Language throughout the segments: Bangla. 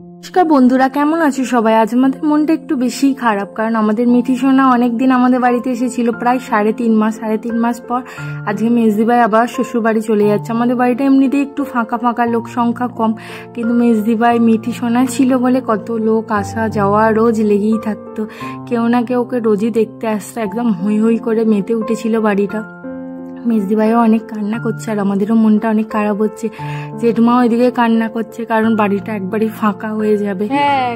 নমস্কার বন্ধুরা, কেমন আছো সবাই? আজ আমাদের মনটা একটু বেশিই খারাপ, কারণ আমাদের মিঠি সোনা অনেকদিন আমাদের বাড়িতে এসেছিল, প্রায় 3.5 মাস পর আজকে মেজদি ভাই আবার শ্বশুর বাড়ি চলে যাচ্ছে। আমাদের বাড়িটা এমনিতেই একটু ফাঁকা ফাঁকা, লোক সংখ্যা কম, কিন্তু মেজদি ভাই মিঠি সোনা ছিল বলে কত লোক আসা যাওয়া রোজ লেগেই থাকতো। কেউ না কেউ ওকে রোজই দেখতে আসতো, একদম হই হই করে মেতে উঠেছিল বাড়িটা। মেজদি ভাইও অনেক কান্না করছে আর আমাদেরও মনটা অনেক খারাপ হচ্ছে। জেঠমাও ওইদিকে কান্না করছে, কারণ বাড়িটা একবারই ফাঁকা হয়ে যাবে।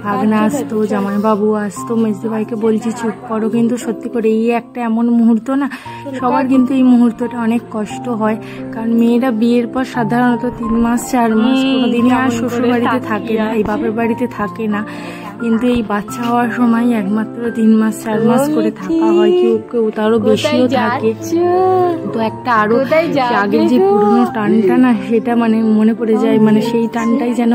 ভাগনা আসতো, জামাইবাবু আসতো, মেজদি ভাইকে বলছি চুপ করো, কিন্তু সত্যি করে এই একটা এমন মুহূর্ত না, সবার কিন্তু এই মুহূর্তটা অনেক কষ্ট হয়। কারণ মেয়েরা বিয়ের পর সাধারণত 3 মাস 4 মাস কোনোদিনই আর শ্বশুর বাড়িতে থাকে না, এই বাপের বাড়িতে থাকে না, কিন্তু এই বাচ্চা হওয়ার সময় একমাত্র 3 মাস 4 মাস করে থাকা হয়, কেউ কেউ তারও বেশিও থাকে। তো একটা আরো আগের যে পুরনো টানটা না, সেটা মানে মনে পড়ে যায়, মানে সেই টানটাই যেন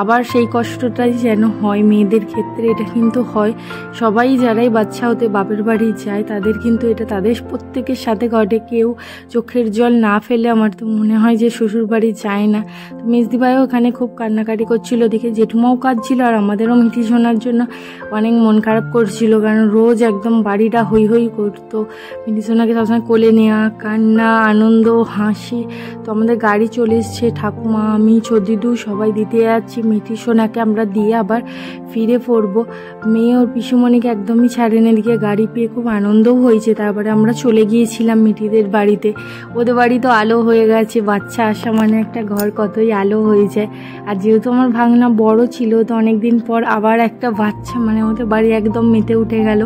আবার সেই কষ্টটাই যেন হয় মেয়েদের ক্ষেত্রে। এটা কিন্তু হয় সবাই যারাই বাচ্চা হতে বাপের বাড়ি যায়, তাদের কিন্তু এটা তাদের প্রত্যেকের সাথে ঘটে। কেউ চোখের জল না ফেলে আমার তো মনে হয় যে শ্বশুর বাড়ি যায় না। তো মেজদি ভাইও ওখানে খুব কান্নাকাটি করছিল, দেখে জেঠুমাও কাঁদছিল, আর আমাদেরও মিঠি শোনার জন্য অনেক মন খারাপ করছিল, কারণ রোজ একদম বাড়িটা হই হই করতো। মিঠি সোনাকে সবসময় কোলে নেওয়া, কান্না, আনন্দ, হাসি। তো আমাদের গাড়ি চলে এসছে, ঠাকুমা, আমি, ছোদিদু সবাই দিতে যাচ্ছি। মিঠি সোনাকে আমরা দিয়ে আবার ফিরে পড়বো। মেয়ে ওর পিসুমণিকে একদমই ছাড়েন, এদিকে গাড়ি পেয়ে খুব আনন্দও হয়েছে। তারপরে আমরা চলে গিয়েছিলাম মিঠিদের বাড়িতে। ওদের বাড়ি তো আলো হয়ে গেছে, বাচ্চা আসা মানে একটা ঘর কতই আলো হয়ে যায়। আর যেহেতু আমার ভাগনা বড় ছিল, তো অনেকদিন পর আবার একটা বাচ্চা, মানে ওদের বাড়ি একদম মেতে উঠে গেল,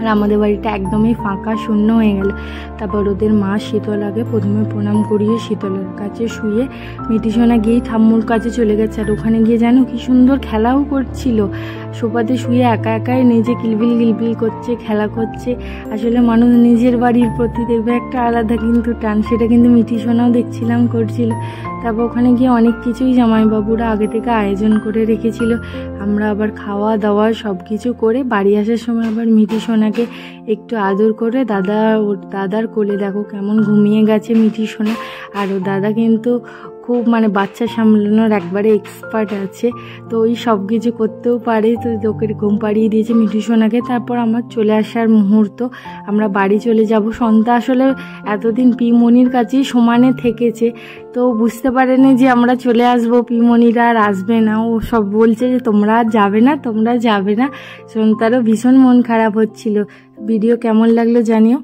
আর আমাদের বাড়িটা একদমই ফাঁকা শূন্য হয়ে গেল। তারপর ওদের মা শীতলাকে প্রথমে প্রণাম করিয়ে শীতলার কাছে শুয়ে মিঠি সোনা গিয়ে ঠাম্মুর কাছে চলে গেছে। আর ওখানে গিয়ে জানো কি সুন্দর খেলাও করছিল, সোফাতে শুয়ে একা একাই নিজে কিলবিল গিলবিল করছে, খেলা করছে। আসলে মানুষ নিজের বাড়ির প্রতি দেখবে একটা আলাদা কিন্তু টান, সেটা কিন্তু মিঠি সোনাও দেখছিলাম করছিল। তারপর ওখানে গিয়ে অনেক কিছুই জামাইবাবুরা আগে থেকে আয়োজন করে রেখেছিল। আমরা আবার খাওয়া দাওয়া সব কিছু করে বাড়ি আসার সময় আবার মিঠি সোনাকে একটু আদর করে দাদার কোলে দেখো কেমন ঘুমিয়ে গেছে মিঠি সোনা। আর ও দাদা কিন্তু খুব মানে বাচ্চা সামলানোর একবারে এক্সপার্ট আছে, তো ওই সব কিছু করতেও পারে। তো ওকে ঘুম পাড়িয়ে দিয়েছে মিঠি সোনাকে। তারপর আমার চলে আসার মুহূর্ত, আমরা বাড়ি চলে যাব। সন্ধ্যা আসলে এতদিন পিমনির কাছেই সমানে থেকেছে, তো বুঝতে পারেনি যে আমরা চলে আসবো, পিমনিরা আর আসবে না। ও সব বলছে যে তোমরা যাবে না, তোমরা যাবে না। সন্তারও ভীষণ মন খারাপ হচ্ছিল। ভিডিও কেমন লাগলো জানিও।